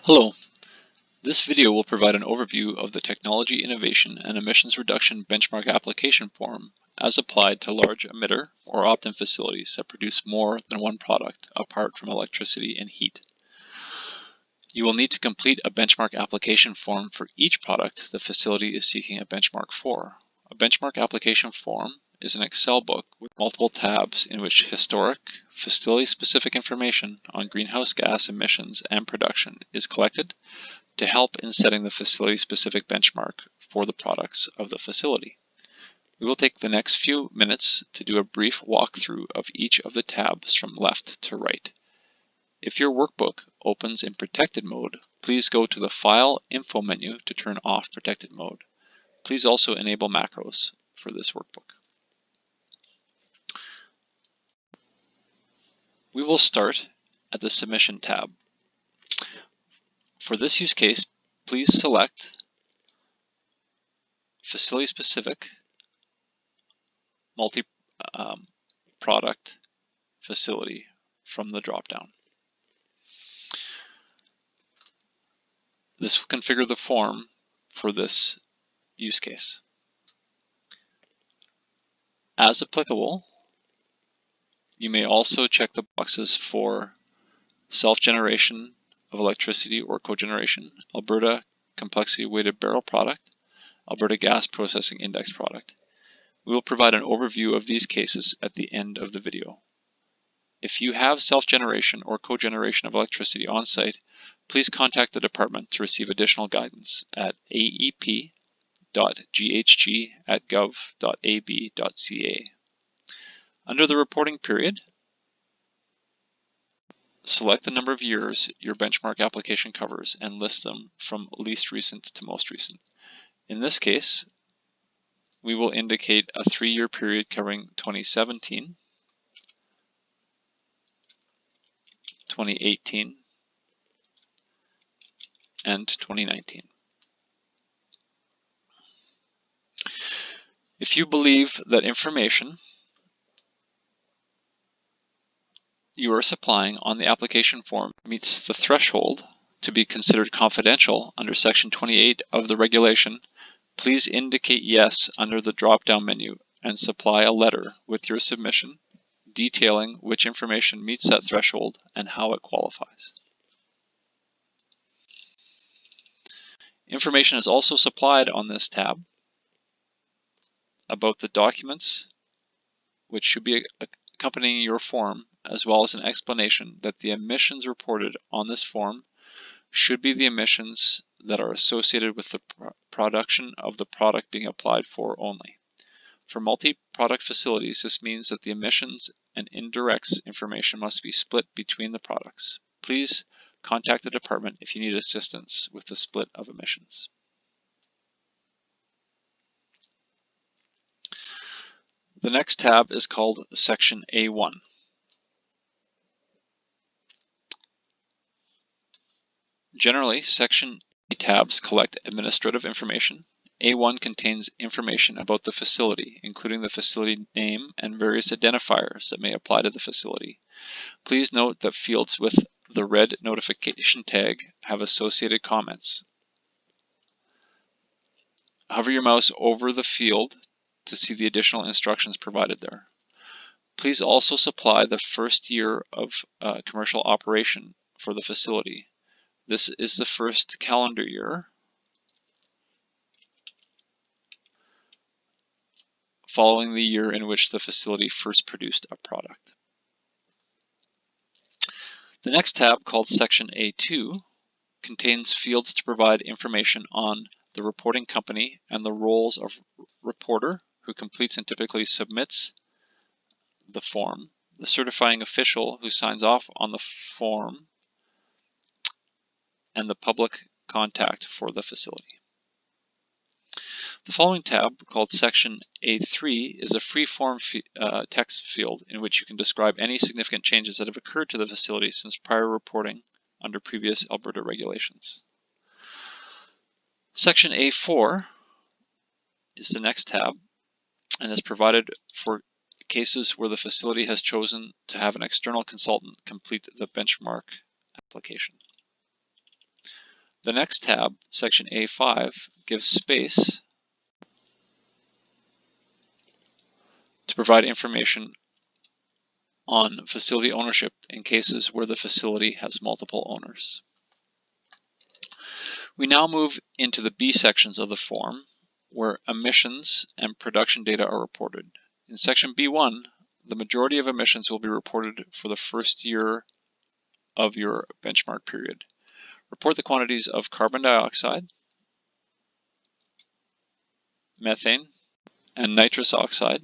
Hello, this video will provide an overview of the Technology Innovation and Emissions Reduction Benchmark Application Form as applied to large emitter or opt-in facilities that produce more than one product apart from electricity and heat. You will need to complete a benchmark application form for each product the facility is seeking a benchmark for. A benchmark application form is an Excel book with multiple tabs in which historic, facility-specific information on greenhouse gas emissions and production is collected to help in setting the facility-specific benchmark for the products of the facility. We will take the next few minutes to do a brief walkthrough of each of the tabs from left to right. If your workbook opens in protected mode, please go to the File Info menu to turn off protected mode. Please also enable macros for this workbook. We will start at the Submission tab. For this use case, please select Facility-Specific Multi-Product Facility from the drop-down. This will configure the form for this use case. As applicable, you may also check the boxes for self-generation of electricity or cogeneration, Alberta Complexity Weighted Barrel Product, Alberta Gas Processing Index Product. We will provide an overview of these cases at the end of the video. If you have self-generation or cogeneration of electricity on site, please contact the department to receive additional guidance at aep.ghg@gov.ab.ca. Under the reporting period, select the number of years your benchmark application covers and list them from least recent to most recent. In this case, we will indicate a 3-year period covering 2017, 2018, and 2019. If you believe that information you are supplying on the application form meets the threshold to be considered confidential under Section 28 of the regulation, please indicate yes under the drop-down menu and supply a letter with your submission detailing which information meets that threshold and how it qualifies. Information is also supplied on this tab about the documents which should be accompanying your form, as well as an explanation that the emissions reported on this form should be the emissions that are associated with the production of the product being applied for only. For multi-product facilities, this means that the emissions and indirects information must be split between the products. Please contact the department if you need assistance with the split of emissions. The next tab is called Section A1. Generally, Section A tabs collect administrative information. A1 contains information about the facility, including the facility name and various identifiers that may apply to the facility. Please note that fields with the red notification tag have associated comments. Hover your mouse over the field to see the additional instructions provided there. Please also supply the first year of commercial operation for the facility. This is the first calendar year following the year in which the facility first produced a product. The next tab, called Section A2, contains fields to provide information on the reporting company and the roles of reporter, who completes and typically submits the form, the certifying official who signs off on the form, and the public contact for the facility. The following tab, called Section A3, is a free-form text field in which you can describe any significant changes that have occurred to the facility since prior reporting under previous Alberta regulations. Section A4 is the next tab and is provided for cases where the facility has chosen to have an external consultant complete the benchmark application. The next tab, section A5, gives space to provide information on facility ownership in cases where the facility has multiple owners. We now move into the B sections of the form, where emissions and production data are reported. In section B1, the majority of emissions will be reported for the first year of your benchmark period. Report the quantities of carbon dioxide, methane, and nitrous oxide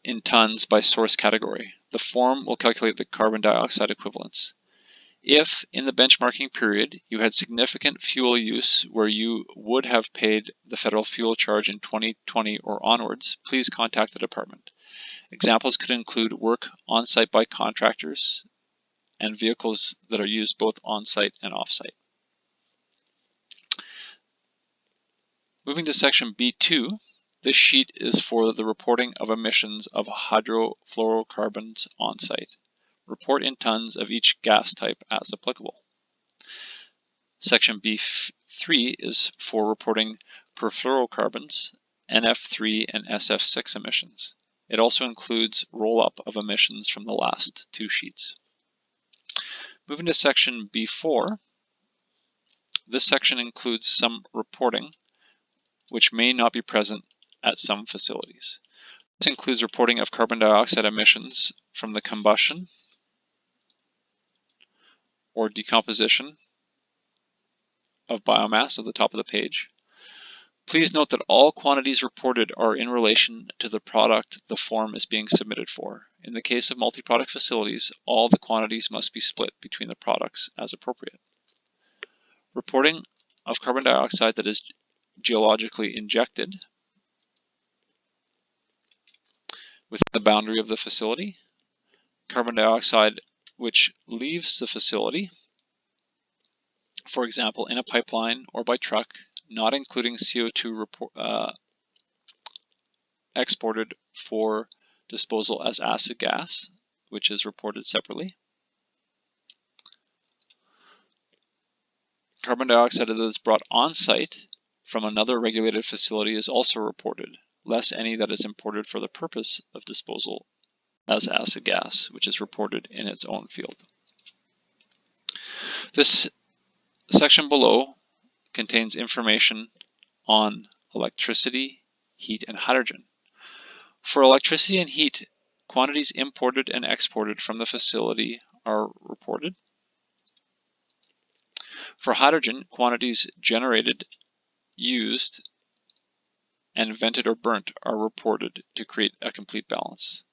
in tons by source category. The form will calculate the carbon dioxide equivalents. If, in the benchmarking period, you had significant fuel use where you would have paid the federal fuel charge in 2020 or onwards, please contact the department. Examples could include work on-site by contractors and vehicles that are used both on-site and off-site. Moving to section B2, this sheet is for the reporting of emissions of hydrofluorocarbons on-site. Report in tons of each gas type as applicable. Section B3 is for reporting perfluorocarbons, NF3 and SF6 emissions. It also includes roll-up of emissions from the last two sheets. Moving to section B4, this section includes some reporting which may not be present at some facilities. This includes reporting of carbon dioxide emissions from the combustion or decomposition of biomass at the top of the page. Please note that all quantities reported are in relation to the product the form is being submitted for. In the case of multi-product facilities, all the quantities must be split between the products as appropriate. Reporting of carbon dioxide that is geologically injected within the boundary of the facility, carbon dioxide which leaves the facility, for example, in a pipeline or by truck, not including CO2 exported for disposal as acid gas, which is reported separately. Carbon dioxide that is brought on-site from another regulated facility is also reported, less any that is imported for the purpose of disposal as acid gas, which is reported in its own field. This section below contains information on electricity, heat, and hydrogen. For electricity and heat, quantities imported and exported from the facility are reported. For hydrogen, quantities generated, used, and vented or burnt are reported to create a complete balance.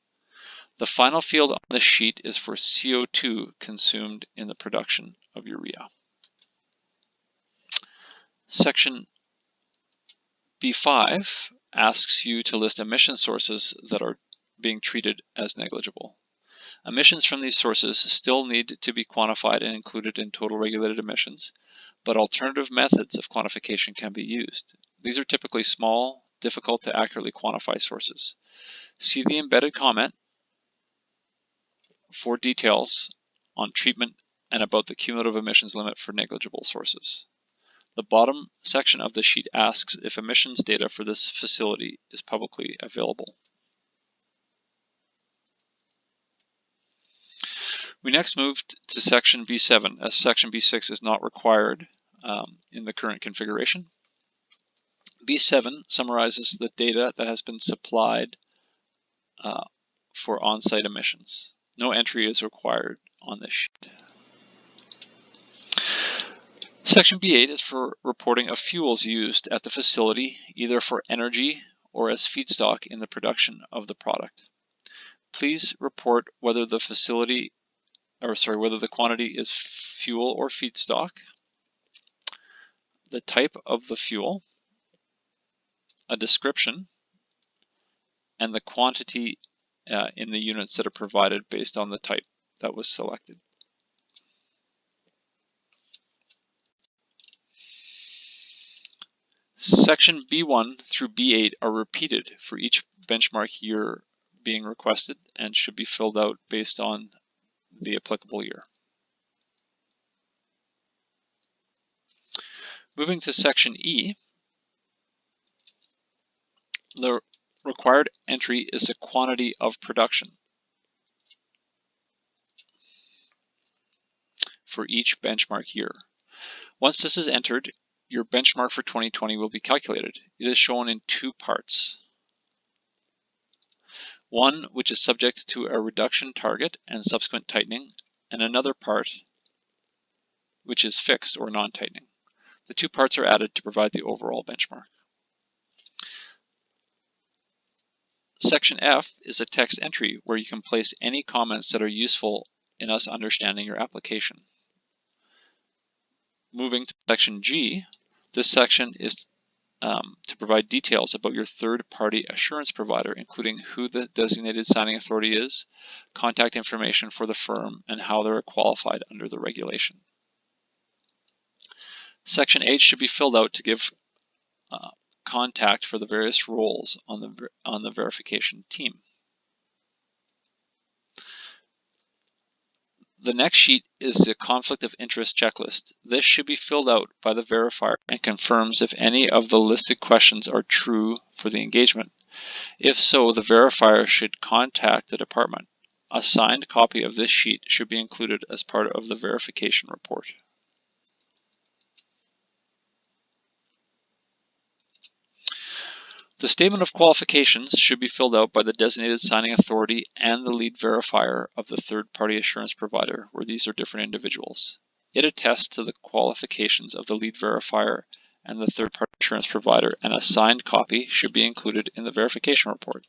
The final field on the sheet is for CO2 consumed in the production of urea. Section B5 asks you to list emission sources that are being treated as negligible. Emissions from these sources still need to be quantified and included in total regulated emissions, but alternative methods of quantification can be used. These are typically small, difficult to accurately quantify sources. See the embedded comment for details on treatment and about the cumulative emissions limit for negligible sources. The bottom section of the sheet asks if emissions data for this facility is publicly available. We next moved to section B7, as section B6 is not required in the current configuration. B7 summarizes the data that has been supplied for on-site emissions. No entry is required on this sheet. Section B8 is for reporting of fuels used at the facility, either for energy or as feedstock in the production of the product. Please report whether the whether the quantity is fuel or feedstock, the type of the fuel, a description, and the quantity in the units that are provided based on the type that was selected. Section B1 through B8 are repeated for each benchmark year being requested and should be filled out based on the applicable year. Moving to section E, the required entry is the quantity of production for each benchmark year. Once this is entered, your benchmark for 2020 will be calculated. It is shown in two parts. One which is subject to a reduction target and subsequent tightening, and another part which is fixed or non-tightening. The two parts are added to provide the overall benchmark. Section F is a text entry where you can place any comments that are useful in us understanding your application. Moving to section G, this section is to provide details about your third-party assurance provider, including who the designated signing authority is, contact information for the firm, and how they're qualified under the regulation. Section H should be filled out to give contact for the various roles on the verification team. The next sheet is the conflict of interest checklist. This should be filled out by the verifier and confirms if any of the listed questions are true for the engagement. If so, the verifier should contact the department. A signed copy of this sheet should be included as part of the verification report. The statement of qualifications should be filled out by the designated signing authority and the lead verifier of the third-party assurance provider, where these are different individuals. It attests to the qualifications of the lead verifier and the third-party assurance provider, and a signed copy should be included in the verification report.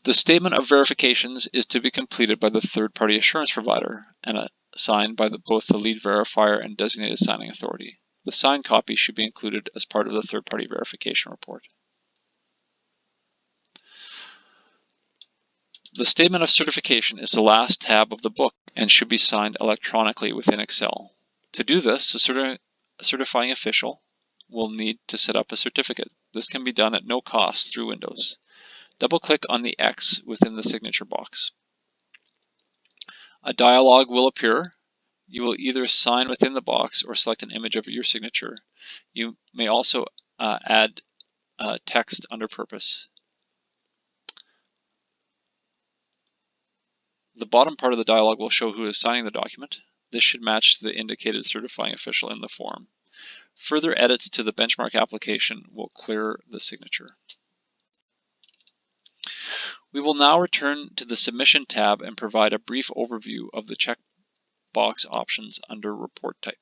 The statement of verifications is to be completed by the third-party assurance provider and signed by both the lead verifier and designated signing authority. The signed copy should be included as part of the third-party verification report. The statement of certification is the last tab of the book and should be signed electronically within Excel. To do this, a certifying official will need to set up a certificate. This can be done at no cost through Windows. Double-click on the X within the signature box. A dialog will appear. You will either sign within the box or select an image of your signature. You may also add text under Purpose. The bottom part of the dialog will show who is signing the document. This should match the indicated certifying official in the form. Further edits to the benchmark application will clear the signature. We will now return to the Submission tab and provide a brief overview of the checkbox options under Report Type.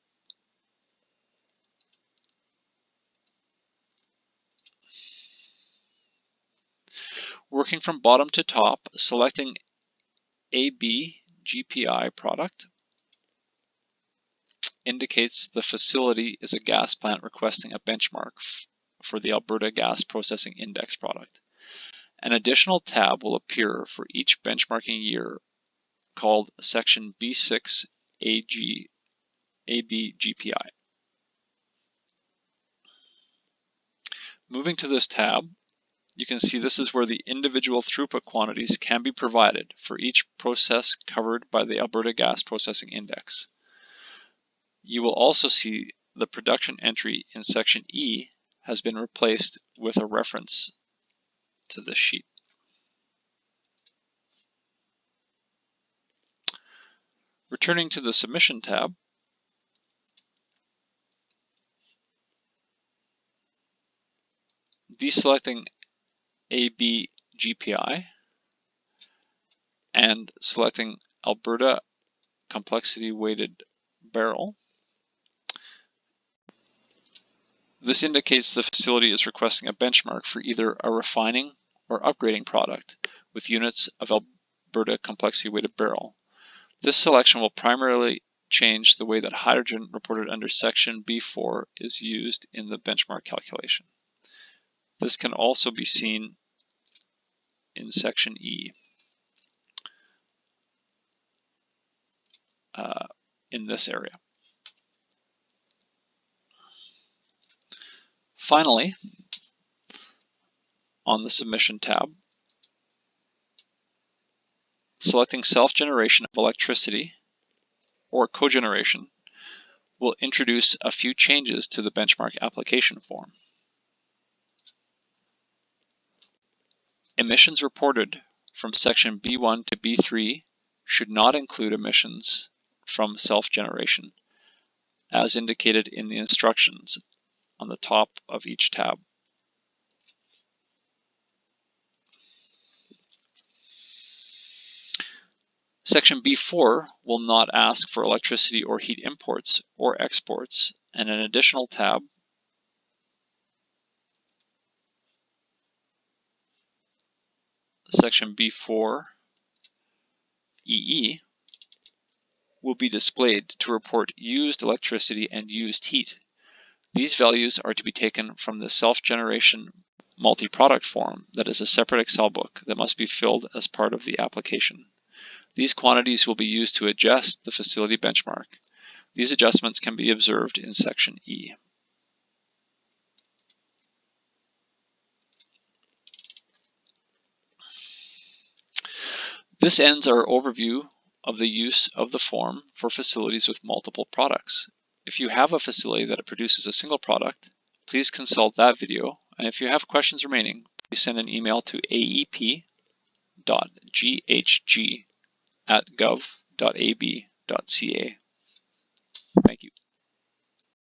Working from bottom to top, selecting AB GPI product indicates the facility is a gas plant requesting a benchmark for the Alberta Gas Processing Index product. An additional tab will appear for each benchmarking year called Section B6 AB GPI. Moving to this tab, you can see this is where the individual throughput quantities can be provided for each process covered by the Alberta Gas Processing Index. You will also see the production entry in Section E has been replaced with a reference to this sheet. Returning to the Submission tab, deselecting AB GPI and selecting Alberta Complexity Weighted Barrel. This indicates the facility is requesting a benchmark for either a refining or upgrading product with units of Alberta Complexity Weighted Barrel. This selection will primarily change the way that hydrogen reported under Section B4 is used in the benchmark calculation. This can also be seen in Section E in this area. Finally, on the Submission tab, Selecting self-generation of electricity or cogeneration will introduce a few changes to the benchmark application form. Emissions reported from section B1 to B3 should not include emissions from self-generation, as indicated in the instructions on the top of each tab. Section B4 will not ask for electricity or heat imports or exports, and an additional tab, section B4 EE, will be displayed to report used electricity and used heat. These values are to be taken from the self-generation multi-product form that is a separate Excel book that must be filled as part of the application. These quantities will be used to adjust the facility benchmark. These adjustments can be observed in section E. This ends our overview of the use of the form for facilities with multiple products. If you have a facility that produces a single product, please consult that video, and if you have questions remaining, please send an email to aep.ghg@gov.ab.ca. Thank you.